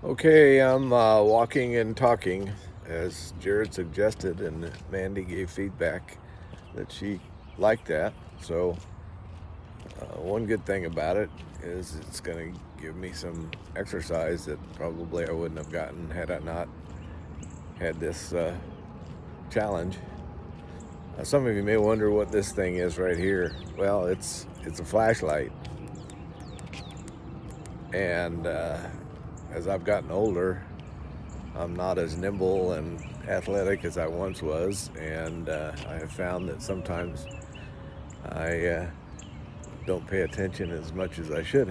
Okay, I'm walking and talking as Jared suggested, and Mandy gave feedback that she liked that. So, one good thing about it is it's going to give me some exercise that probably I wouldn't have gotten had I not had this challenge. Some of you may wonder what this thing is right here. Well, it's a flashlight, and as I've gotten older, I'm not as nimble and athletic as I once was, and I have found that sometimes I don't pay attention as much as I should,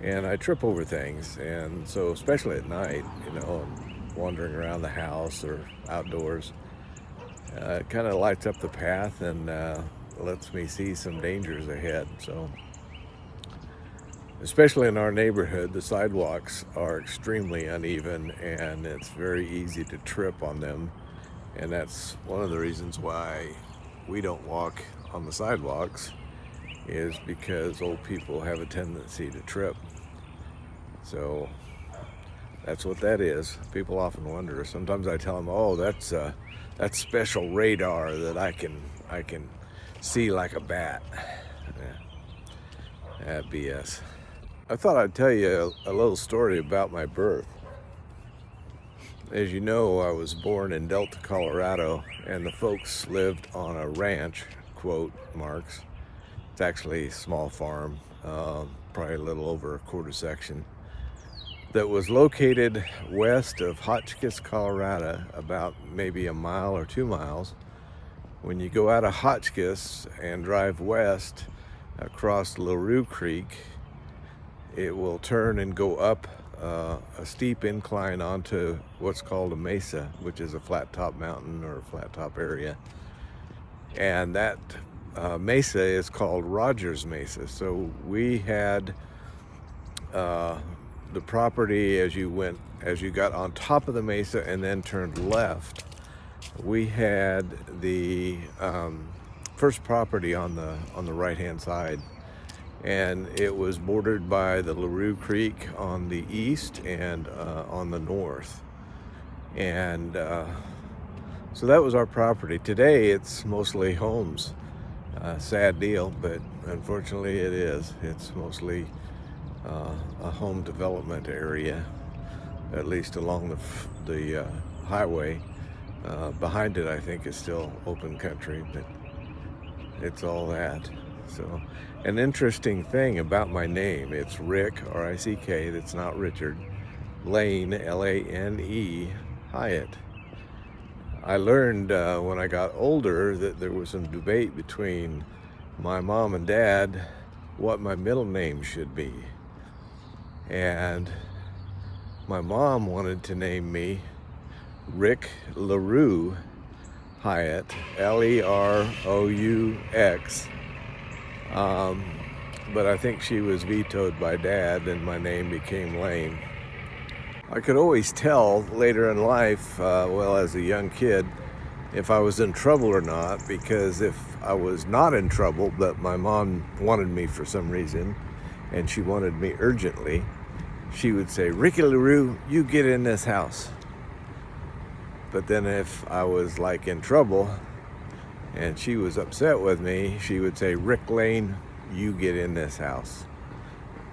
and I trip over things. And so, especially at night, I'm wandering around the house or outdoors, it kind of lights up the path and lets me see some dangers ahead. So, especially in our neighborhood, the sidewalks are extremely uneven and it's very easy to trip on them. And that's one of the reasons why we don't walk on the sidewalks, is because old people have a tendency to trip. So that's what that is. People often wonder. Sometimes I tell them, "Oh, that's special radar that I can see like a bat." Yeah, BS. I thought I'd tell you a little story about my birth. As you know, I was born in Delta, Colorado, and the folks lived on a ranch, quote marks. It's actually a small farm, probably a little over a quarter section, that was located west of Hotchkiss, Colorado, about maybe a mile or 2 miles. When you go out of Hotchkiss and drive west across LaRue Creek, it will turn and go up a steep incline onto what's called a mesa, which is a flat top mountain or a flat top area. And that mesa is called Rogers Mesa. So we had the property as you got on top of the mesa and then turned left. We had the first property on the right hand side, and it was bordered by the LaRue Creek on the east and on the north. And so that was our property. Today it's mostly homes. Sad deal, but unfortunately it is. It's mostly a home development area, at least along the highway. Behind it, I think, is still open country, but it's all that. So, an interesting thing about my name, it's Rick, R-I-C-K, that's not Richard, Lane, L-A-N-E, Hyatt. I learned when I got older that there was some debate between my mom and dad what my middle name should be. And my mom wanted to name me Rick LaRue Hyatt, L-E-R-O-U-X. But I think she was vetoed by Dad, and my name became Lane. I could always tell later in life, as a young kid, if I was in trouble or not, because if I was not in trouble, but my mom wanted me for some reason, and she wanted me urgently, she would say, "Ricky LaRue, you get in this house." But then if I was like in trouble and she was upset with me, she would say, "Rick Lane, you get in this house."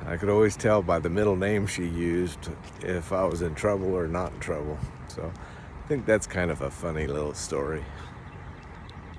I could always tell by the middle name she used if I was in trouble or not in trouble. So I think that's kind of a funny little story.